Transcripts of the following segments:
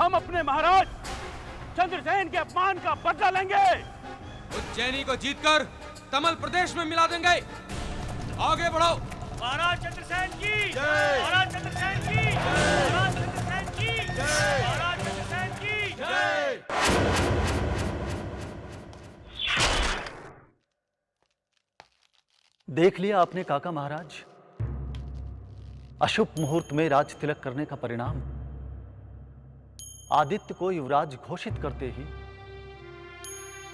हम अपने महाराज चंद्रसेन के अपमान का बदला लेंगे। उज्जैनी को जीतकर तमल प्रदेश में मिला देंगे। आगे बढ़ो। महाराज चंद्रसेन की जय। महाराज चंद्रसेन की जय। महाराज चंद्रसेन की जय। महाराज चंद्रसेन की जय। देख लिया आपने काका महाराज, अशुभ मुहूर्त में राज तिलक करने का परिणाम। आदित्य को युवराज घोषित करते ही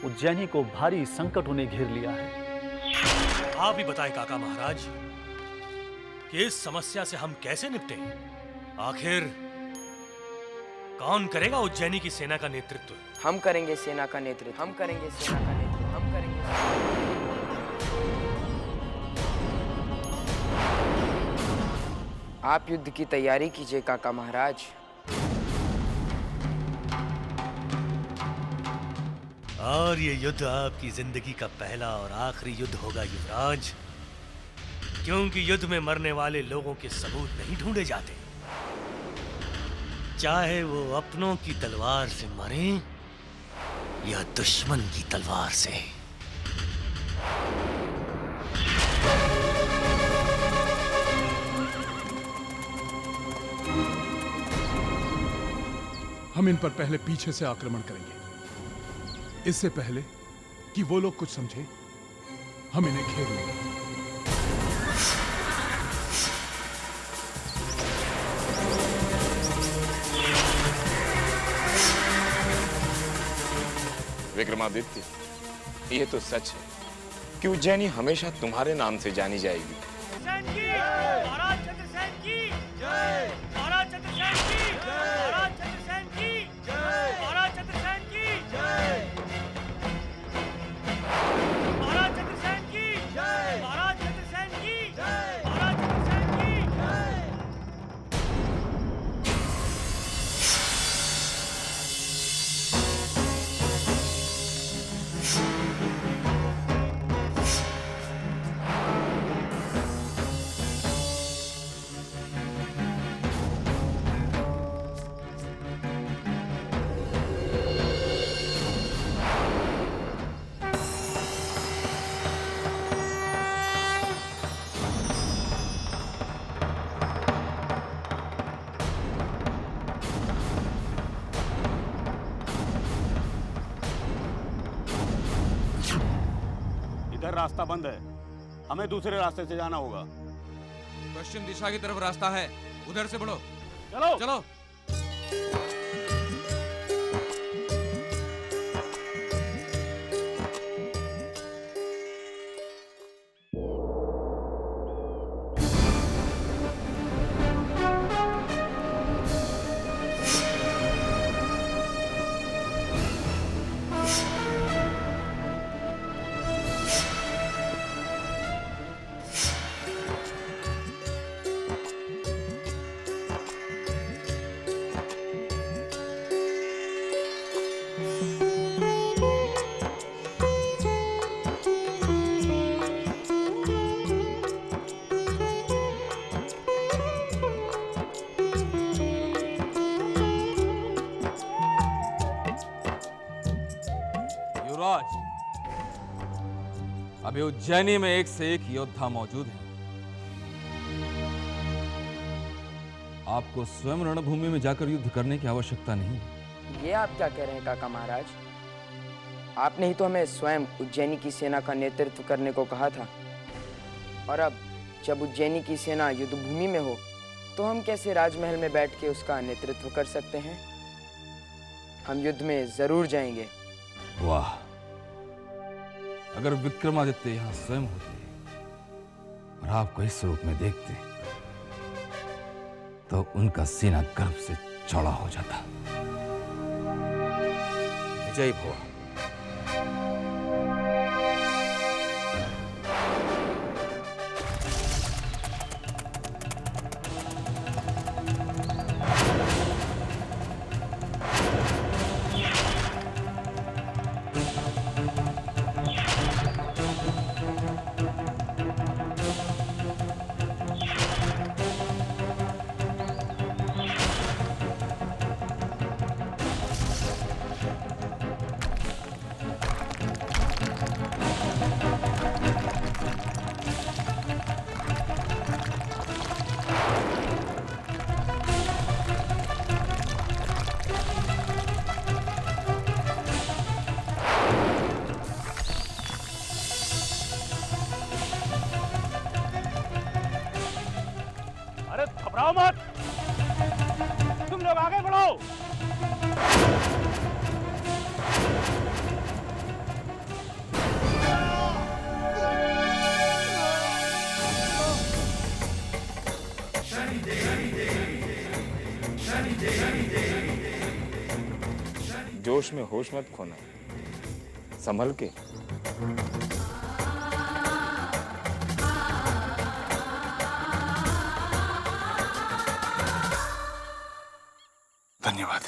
उज्जैनी को भारी संकट उन्हें घेर लिया है। आप ही बताएं काका महाराज कि इस समस्या से हम कैसे निपटें? आखिर कौन करेगा उज्जैनी की सेना का नेतृत्व? हम करेंगे सेना का नेतृत्व। हम करेंगे सेना का नेतृत्व। हम करेंगे। आप युद्ध की तैयारी कीजिए काका महाराज। और ये युद्ध आपकी जिंदगी का पहला और आखिरी युद्ध होगा युवराज, क्योंकि युद्ध में मरने वाले लोगों के सबूत नहीं ढूंढे जाते, चाहे वो अपनों की तलवार से मरें या दुश्मन की तलवार से। हम इन पर पहले पीछे से आक्रमण करेंगे, इससे पहले कि वो लोग कुछ समझे। हम इन्हें घेर लेंगे। विक्रमादित्य, ये तो सच है कि उज्जैनी हमेशा तुम्हारे नाम से जानी जाएगी। महाराज चंद्रसेन की जय। महाराज चंद्रसेन की जय। महाराज चंद्रसेन की जय। महाराज चंद्रसेन की जय। महाराज चंद्रसेन की जय। महाराज चंद्रसेन की जय। महाराज चंद्रसेन की जय। इधर रास्ता बंद है, हमें दूसरे रास्ते से जाना होगा। पश्चिम दिशा की तरफ रास्ता है, उधर से बढ़ो। चलो चलो। अभी उज्जैनी में एक से एक योद्धा मौजूद हैं। आपको स्वयं रणभूमि में जाकर युद्ध करने की आवश्यकता नहीं। ये आप क्या कह रहे हैं काका महाराज? आपने ही तो हमें स्वयं उज्जैनी की सेना का नेतृत्व करने को कहा था, और अब जब उज्जैनी की सेना युद्ध भूमि में हो तो हम कैसे राजमहल में बैठ के उसका नेतृत्व कर सकते हैं? हम युद्ध में जरूर जाएंगे। वाह, अगर विक्रमादित्य यहां स्वयं होते और आपको इस रूप में देखते तो उनका सीना गर्व से चौड़ा हो जाता। विजयी भव। घबराओ मत, तुम लोग आगे बढ़ो। जोश में होश मत खोना, संभल के। धन्यवाद।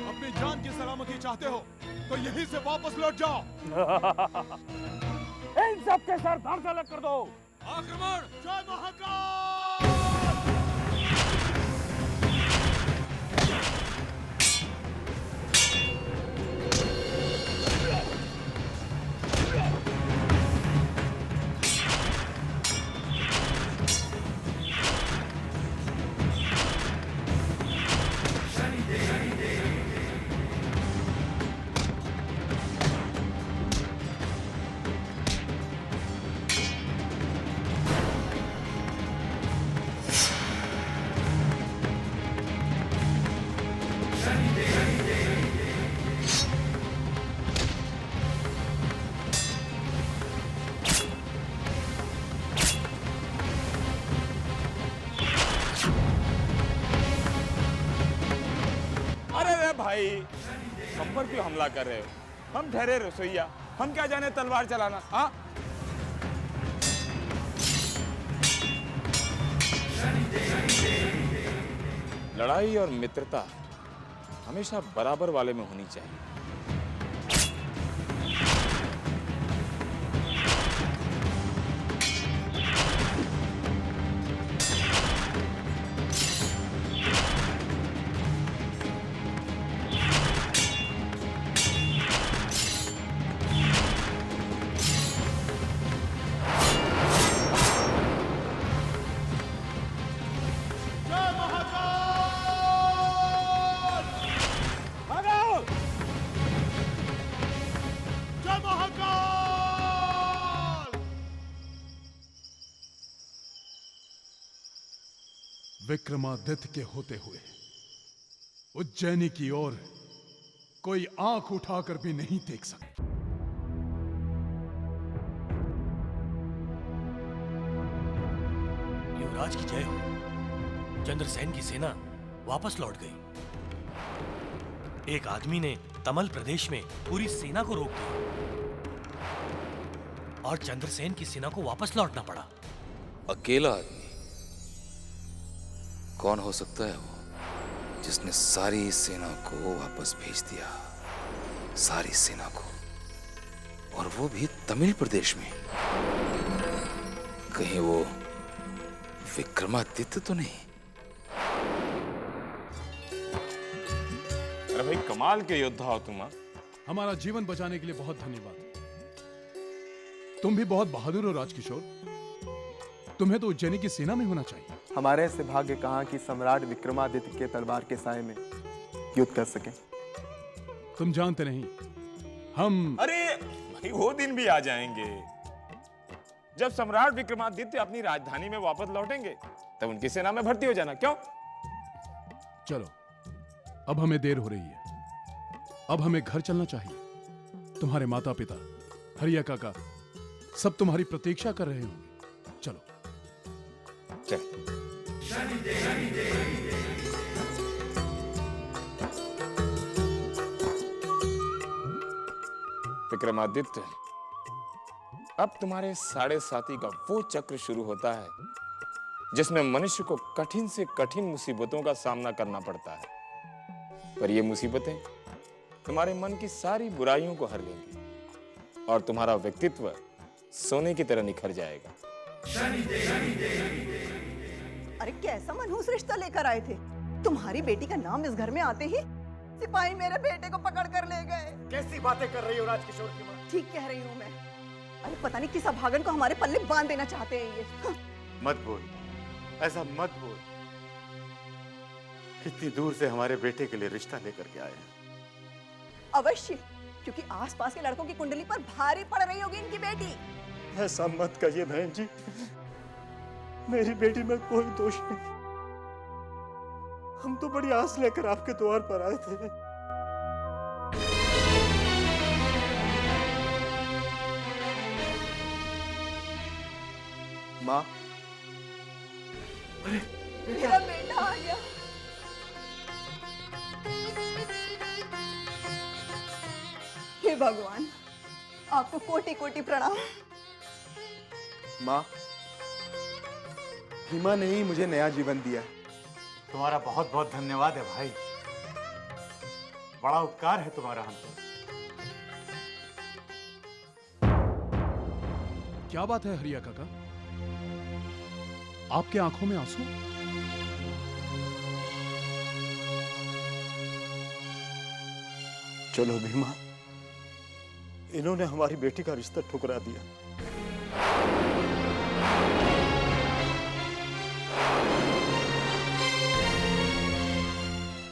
अपनी जान की सलामती चाहते हो तो यहीं से वापस लौट जाओ। इन सब के सर धड़ से अलग कर दो। आक्रमण! जय महाकाल! भाई, हम पर क्यों हमला कर रहे हो? हम ठहरे रसोइया, हम क्या जाने तलवार चलाना। हाँ, लड़ाई और मित्रता हमेशा बराबर वाले में होनी चाहिए। विक्रमादित्य के होते हुए उज्जैनी की ओर कोई आंख उठाकर भी नहीं देख सकता। युवराज की जय हो। चंद्रसेन की सेना वापस लौट गई। एक आदमी ने तमल प्रदेश में पूरी सेना को रोक दिया और चंद्रसेन की सेना को वापस लौटना पड़ा। अकेला आदमी कौन हो सकता है वो, जिसने सारी सेना को वापस भेज दिया? सारी सेना को, और वो भी तमिल प्रदेश में। कहीं वो विक्रमादित्य तो नहीं? अरे भाई, कमाल के योद्धा हो तुम। हमारा जीवन बचाने के लिए बहुत धन्यवाद। तुम भी बहुत बहादुर हो राजकिशोर। तुम्हें तो उज्जैनी की सेना में होना चाहिए। हमारे से भाग्य कहाँ कि सम्राट विक्रमादित्य के तलवार के साए में युद्ध कर सके। तुम जानते नहीं, हम अरे भाई, वो दिन भी आ जाएंगे जब सम्राट विक्रमादित्य अपनी राजधानी में वापस लौटेंगे, तब उनकी सेना में भर्ती हो जाना। क्यों? चलो, अब हमें देर हो रही है। अब हमें घर चलना चाहिए। तुम्हारे माता पिता, हरिया काका सब तुम्हारी प्रतीक्षा कर रहे होंगे। चलो चल। विक्रमादित्य, अब तुम्हारे साढ़े साथी का वो चक्र शुरू होता है जिसमें मनुष्य को कठिन से कठिन मुसीबतों का सामना करना पड़ता है। पर ये मुसीबतें तुम्हारे मन की सारी बुराइयों को हर लेंगी और तुम्हारा व्यक्तित्व सोने की तरह निखर जाएगा। अरे कैसा मनहूस रिश्ता लेकर आए थे? तुम्हारी बेटी का नाम इस घर में आते ही सिपाही मेरे बेटे को पकड़ कर ले गए। कैसी बातें कर रही हो राजकिशोर की माँ? ठीक कह रही हूँ मैं। अरे पता नहीं किस अभागन को हमारे पल्ले बांध देना चाहते हैं ये। मत बोल, ऐसा मत बोल। कितनी दूर से हमारे बेटे के लिए रिश्ता लेकर के आए हैं। अवश्य, क्योंकि आसपास के लड़कों की कुंडली पर भारी पड़ रही होगी इनकी बेटी। ऐसा मत कहिए बहन जी, मेरी बेटी में कोई दोष नहीं। हम तो बड़ी आस लेकर आपके द्वार पर आए थे। माँ, मेरा बेटा आ गया। हे भगवान, आपको कोटि कोटि प्रणाम। माँ, हिमा ने ही मुझे नया जीवन दिया है। तुम्हारा बहुत बहुत धन्यवाद है भाई, बड़ा उपकार है तुम्हारा हम पर। क्या बात है हरिया काका, आपके आंखों में आंसू? चलो भीमा, इन्होंने हमारी बेटी का रिश्ता ठुकरा दिया।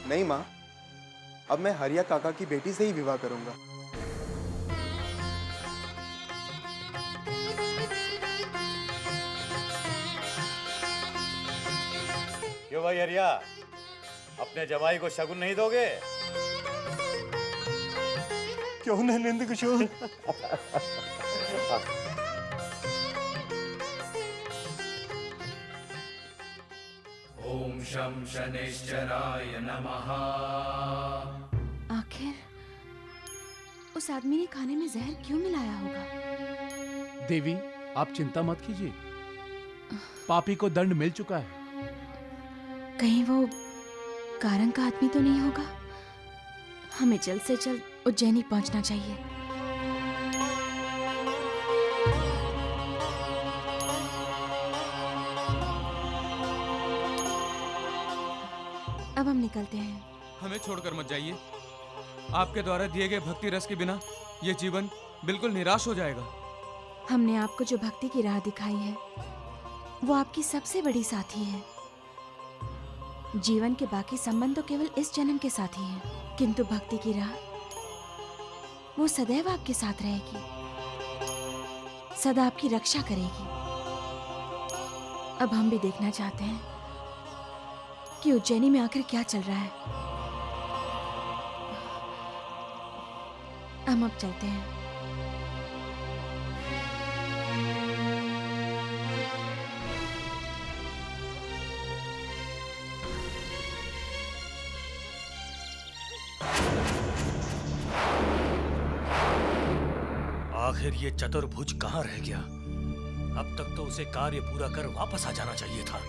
नहीं माँ, अब मैं हरिया काका की बेटी से ही विवाह करूंगा। क्यों भाई हरिया, अपने जवाई को शगुन नहीं दोगे? क्यों नहीं नंद किशोर? ओम शं शनैश्चराय नमः। आखिर उस आदमी ने खाने में जहर क्यों मिलाया होगा? देवी, आप चिंता मत कीजिए, पापी को दंड मिल चुका है। कहीं वो कारंग का आदमी तो नहीं होगा? हमें जल्द से जल्द उज्जैनी पहुंचना चाहिए। अब हम निकलते हैं। हमें छोड़कर मत जाइए। आपके द्वारा दिए गए भक्ति रस के बिना ये जीवन बिल्कुल निराश हो जाएगा। हमने आपको जो भक्ति की राह दिखाई है वो आपकी सबसे बड़ी साथी है। जीवन के बाकी संबंध तो केवल इस जन्म के साथ ही हैं, किंतु भक्ति की राह वो सदैव आपके साथ रहेगी, सदा आपकी रक्षा करेगी। अब हम भी देखना चाहते हैं कि उज्जैनी में आखिर क्या चल रहा है। हम अब चलते हैं। आखिर ये चतुर्भुज कहाँ रह गया? अब तक तो उसे कार्य पूरा कर वापस आ जाना चाहिए था।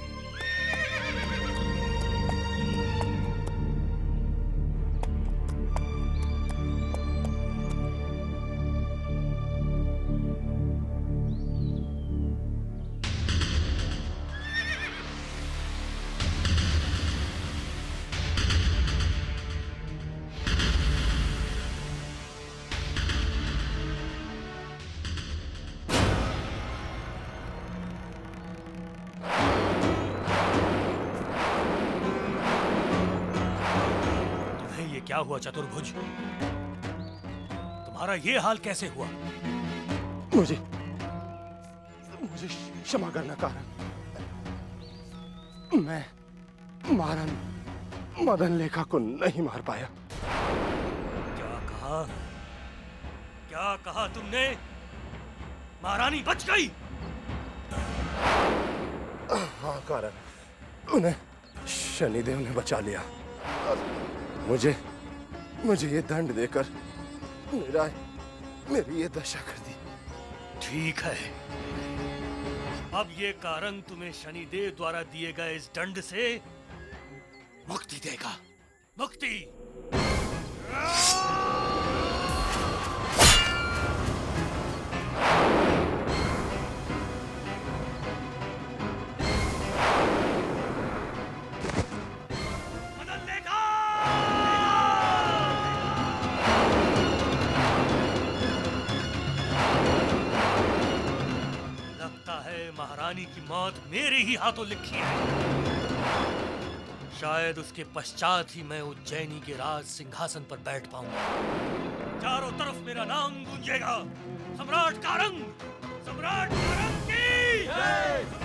क्या हुआ चतुर्भुज? तुम्हारा ये हाल कैसे हुआ? मुझे क्षमा करना कारण, मैं महारानी मदन लेखा को नहीं मार पाया। क्या कहा तुमने? महारानी बच गई? हाँ कारण, उन्हें शनिदेव ने बचा लिया। मुझे ये दंड देकर मेरी ये दशा कर दी। ठीक है, अब ये कारण तुम्हें शनिदेव द्वारा दिए गए इस दंड से मुक्ति देगा। मुक्ति। महारानी की मौत मेरे ही हाथों लिखी है। शायद उसके पश्चात ही मैं उज्जैनी के राज सिंहासन पर बैठ पाऊंगा। चारों तरफ मेरा नाम गूंजेगा। सम्राट कारंग की जय!